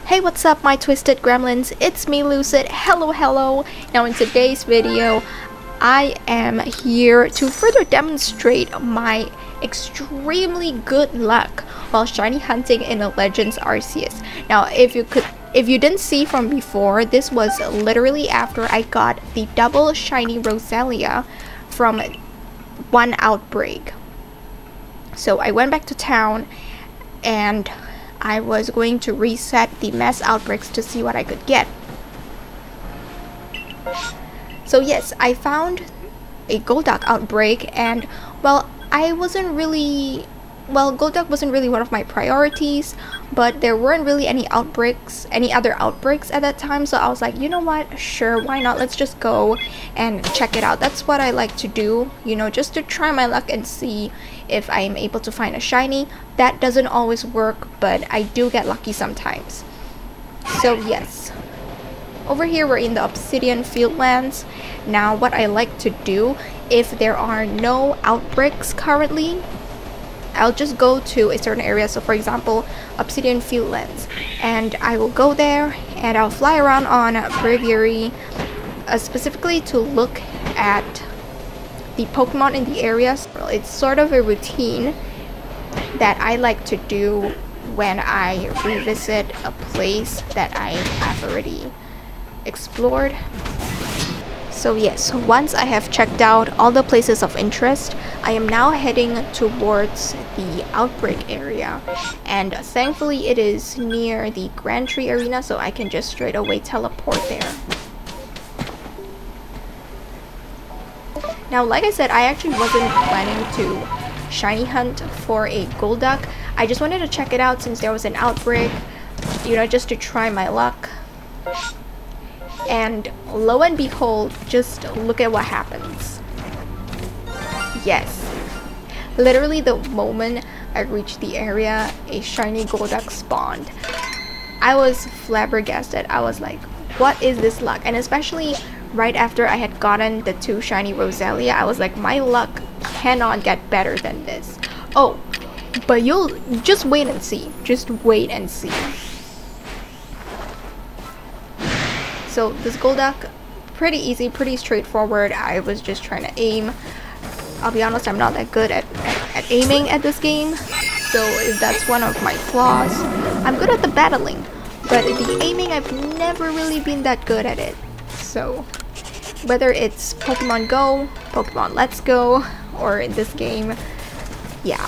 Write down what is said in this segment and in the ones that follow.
Hey, what's up my twisted gremlins, it's me Lucid. Hello. Now in today's video I am here to further demonstrate my extremely good luck while shiny hunting in a Legends Arceus. Now if you didn't see from before, this was literally after I got the double shiny Roselia from one outbreak. So I went back to town and I was going to reset the mass outbreaks to see what I could get. So yes, I found a Golduck outbreak, and well, Golduck wasn't really one of my priorities, but there weren't really any other outbreaks at that time, so I was like, you know what, sure, why not, let's just go and check it out. That's what I like to do, you know, just to try my luck and see if I am able to find a shiny. That doesn't always work, but I do get lucky sometimes. So yes, over here we're in the Obsidian Fieldlands. Now what I like to do, if there are no outbreaks currently, I'll just go to a certain area. So for example, Obsidian Fieldlands, and I will go there and I'll fly around on Braviary, specifically to look at the Pokemon in the areas. It's sort of a routine that I like to do when I revisit a place that I have already explored. So yes, once I have checked out all the places of interest, I am now heading towards the outbreak area, and thankfully it is near the Grand Tree Arena, so I can just straight away teleport there. Now like I said, I actually wasn't planning to shiny hunt for a Golduck. I just wanted to check it out since there was an outbreak, you know, just to try my luck. And lo and behold, just look at what happens. Yes, literally the moment I reached the area, a shiny Golduck spawned. I was flabbergasted. I was like, what is this luck? And especially right after I had gotten the 2 shiny Roselia, I was like, my luck cannot get better than this. Oh, but you'll just wait and see. Just wait and see. So this Golduck, pretty easy, pretty straightforward. I was just trying to aim. I'll be honest, I'm not that good at aiming at this game, so if that's one of my flaws. I'm good at the battling, but the aiming, I've never really been that good at it. So whether it's Pokemon Go, Pokemon Let's Go, or in this game, yeah.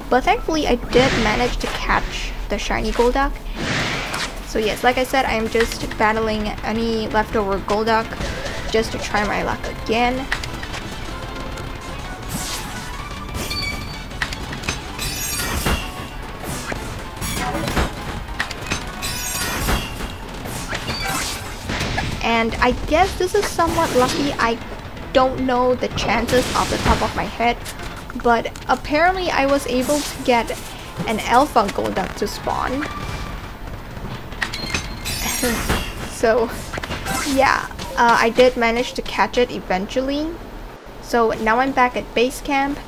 But thankfully I did manage to catch the shiny Golduck. So yes, like I said, I am just battling any leftover Golduck just to try my luck again. And I guess this is somewhat lucky. I don't know the chances off the top of my head, but apparently I was able to get an Alpha Golduck to spawn. So yeah, I did manage to catch it eventually. So now I'm back at base camp,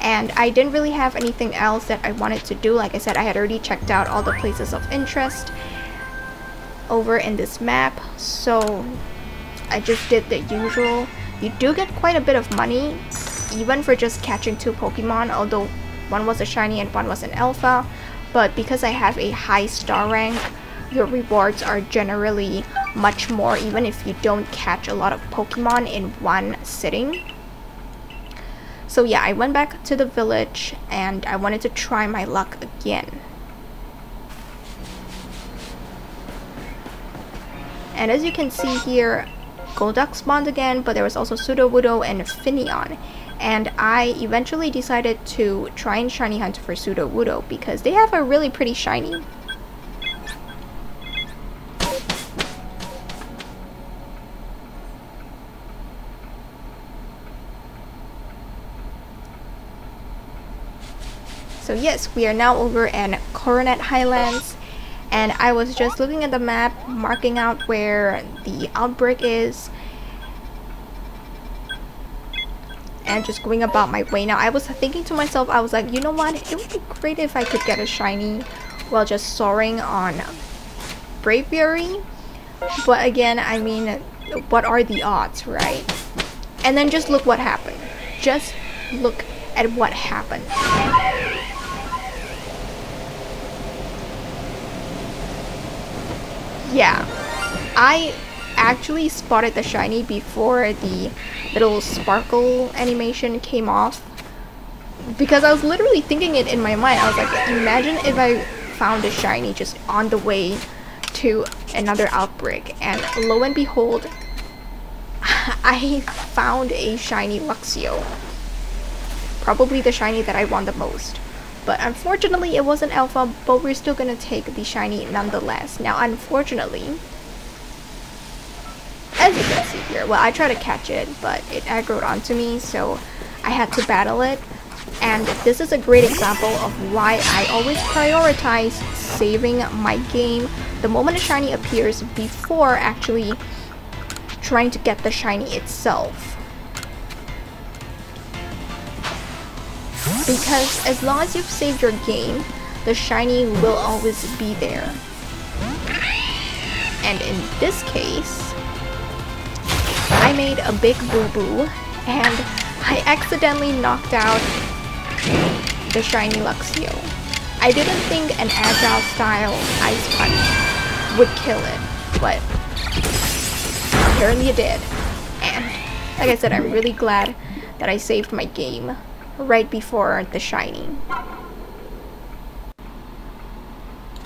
and I didn't really have anything else that I wanted to do. Like I said, I had already checked out all the places of interest over in this map, so I just did the usual. You do get quite a bit of money even for just catching 2 Pokemon, although one was a shiny and one was an alpha, but because I have a high star rank, your rewards are generally much more even if you don't catch a lot of Pokemon in one sitting. So yeah, I went back to the village and I wanted to try my luck again. And as you can see here, Golduck spawned again, but there was also Sudowoodo and Finneon. And I eventually decided to try and shiny hunt for Sudowoodo because they have a really pretty shiny. So yes, we are now over in Coronet Highlands, and I was just looking at the map, marking out where the outbreak is, and just going about my way. Now I was thinking to myself, I was like, you know what, it would be great if I could get a shiny while just soaring on bravery. But again, I mean, what are the odds, right? And then just look what happened. Just look at what happened. Yeah, I actually spotted the shiny before the little sparkle animation came off, because I was literally thinking it in my mind. I was like, imagine if I found a shiny just on the way to another outbreak, and lo and behold, I found a shiny Luxio. Probably the shiny that I want the most. But unfortunately it wasn't alpha, but we're still gonna take the shiny nonetheless. Now unfortunately, as you can see here, well, I tried to catch it, but it aggroed onto me, so I had to battle it. And this is a great example of why I always prioritize saving my game the moment a shiny appears before actually trying to get the shiny itself. Because as long as you've saved your game, the shiny will always be there. And in this case, I made a big boo-boo and I accidentally knocked out the shiny Luxio. I didn't think an agile style ice punch would kill it, but apparently it did. And like I said, I'm really glad that I saved my game right before the shiny.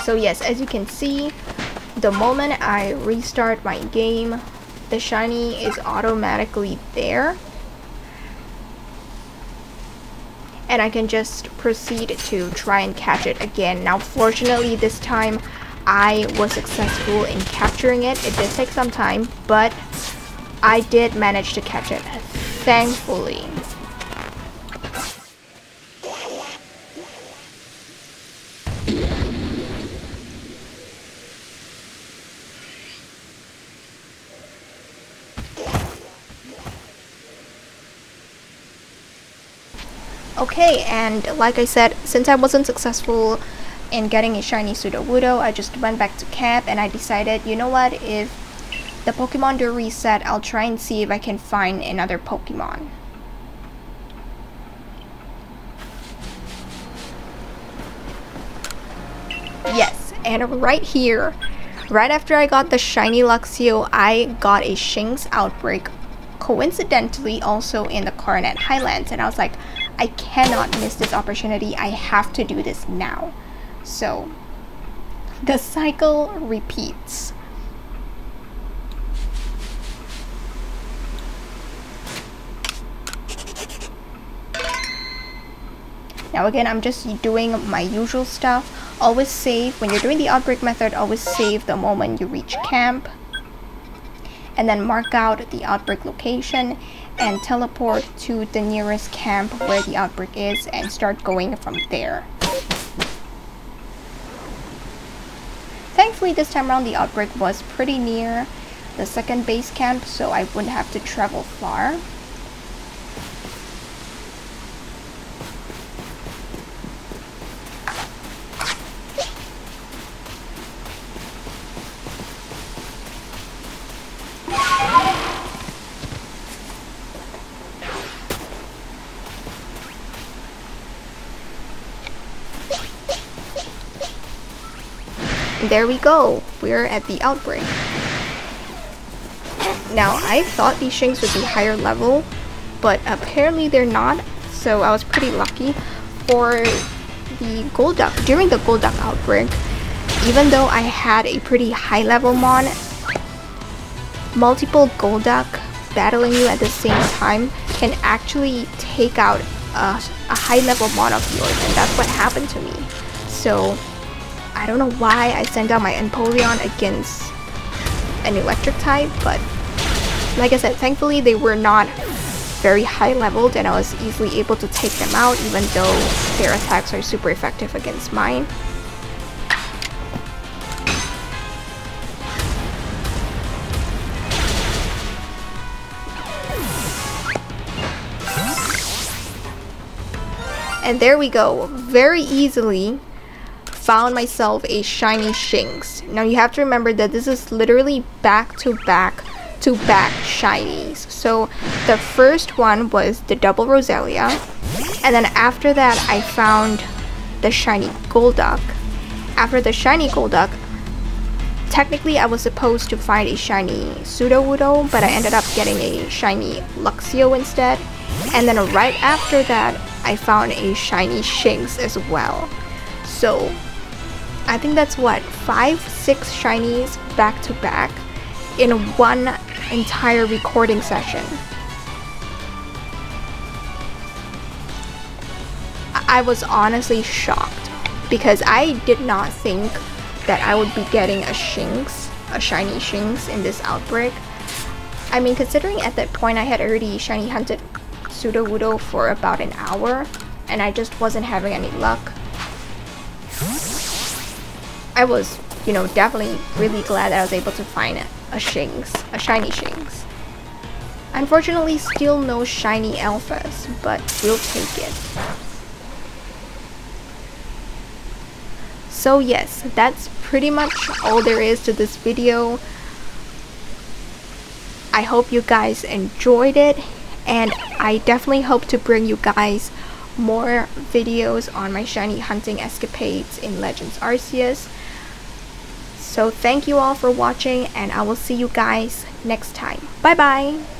So yes, as you can see, the moment I restart my game, the shiny is automatically there, and I can just proceed to try and catch it again. Now fortunately this time I was successful in capturing it. It did take some time, but I did manage to catch it, thankfully. Okay, and like I said, since I wasn't successful in getting a shiny Sudowoodo, I just went back to camp and I decided, you know what, if the Pokemon do reset, I'll try and see if I can find another Pokemon. Yes, and right here, right after I got the shiny Luxio, I got a Shinx outbreak, coincidentally also in the Coronet Highlands, and I was like, I cannot miss this opportunity. I have to do this now. So the cycle repeats. Now again, I'm just doing my usual stuff. Always save when you're doing the outbreak method. Always save the moment you reach camp, and then mark out the outbreak location and teleport to the nearest camp where the outbreak is and start going from there. Thankfully this time around the outbreak was pretty near the second base camp, so I wouldn't have to travel far. There we go, we're at the outbreak. Now I thought these Shinx would be higher level, but apparently they're not, so I was pretty lucky. For the Golduck, during the Golduck outbreak, even though I had a pretty high level mon, multiple Golduck battling you at the same time can actually take out a high level mon of yours, and that's what happened to me. So I don't know why I sent out my Empoleon against an electric type, but like I said, thankfully they were not very high leveled and I was easily able to take them out, even though their attacks are super effective against mine. And there we go, very easily found myself a shiny Shinx. Now you have to remember that this is literally back to back shinies. So the first one was the double Roselia, and then after that I found the shiny Golduck. After the shiny Golduck, technically I was supposed to find a shiny Sudowoodo, but I ended up getting a shiny Luxio instead. And then right after that I found a shiny Shinx as well. So I think that's what, 5-6 shinies back to back in one entire recording session. I was honestly shocked because I did not think that I would be getting a Shinx, a shiny Shinx in this outbreak. I mean, considering at that point I had already shiny hunted Sudowoodo for about an hour and I just wasn't having any luck. I was, you know, definitely really glad that I was able to find a Shinx, a shiny Shinx. Unfortunately, still no shiny alphas, but we'll take it. So yes, that's pretty much all there is to this video. I hope you guys enjoyed it, and I definitely hope to bring you guys more videos on my shiny hunting escapades in Legends Arceus. So thank you all for watching, and I will see you guys next time. Bye bye!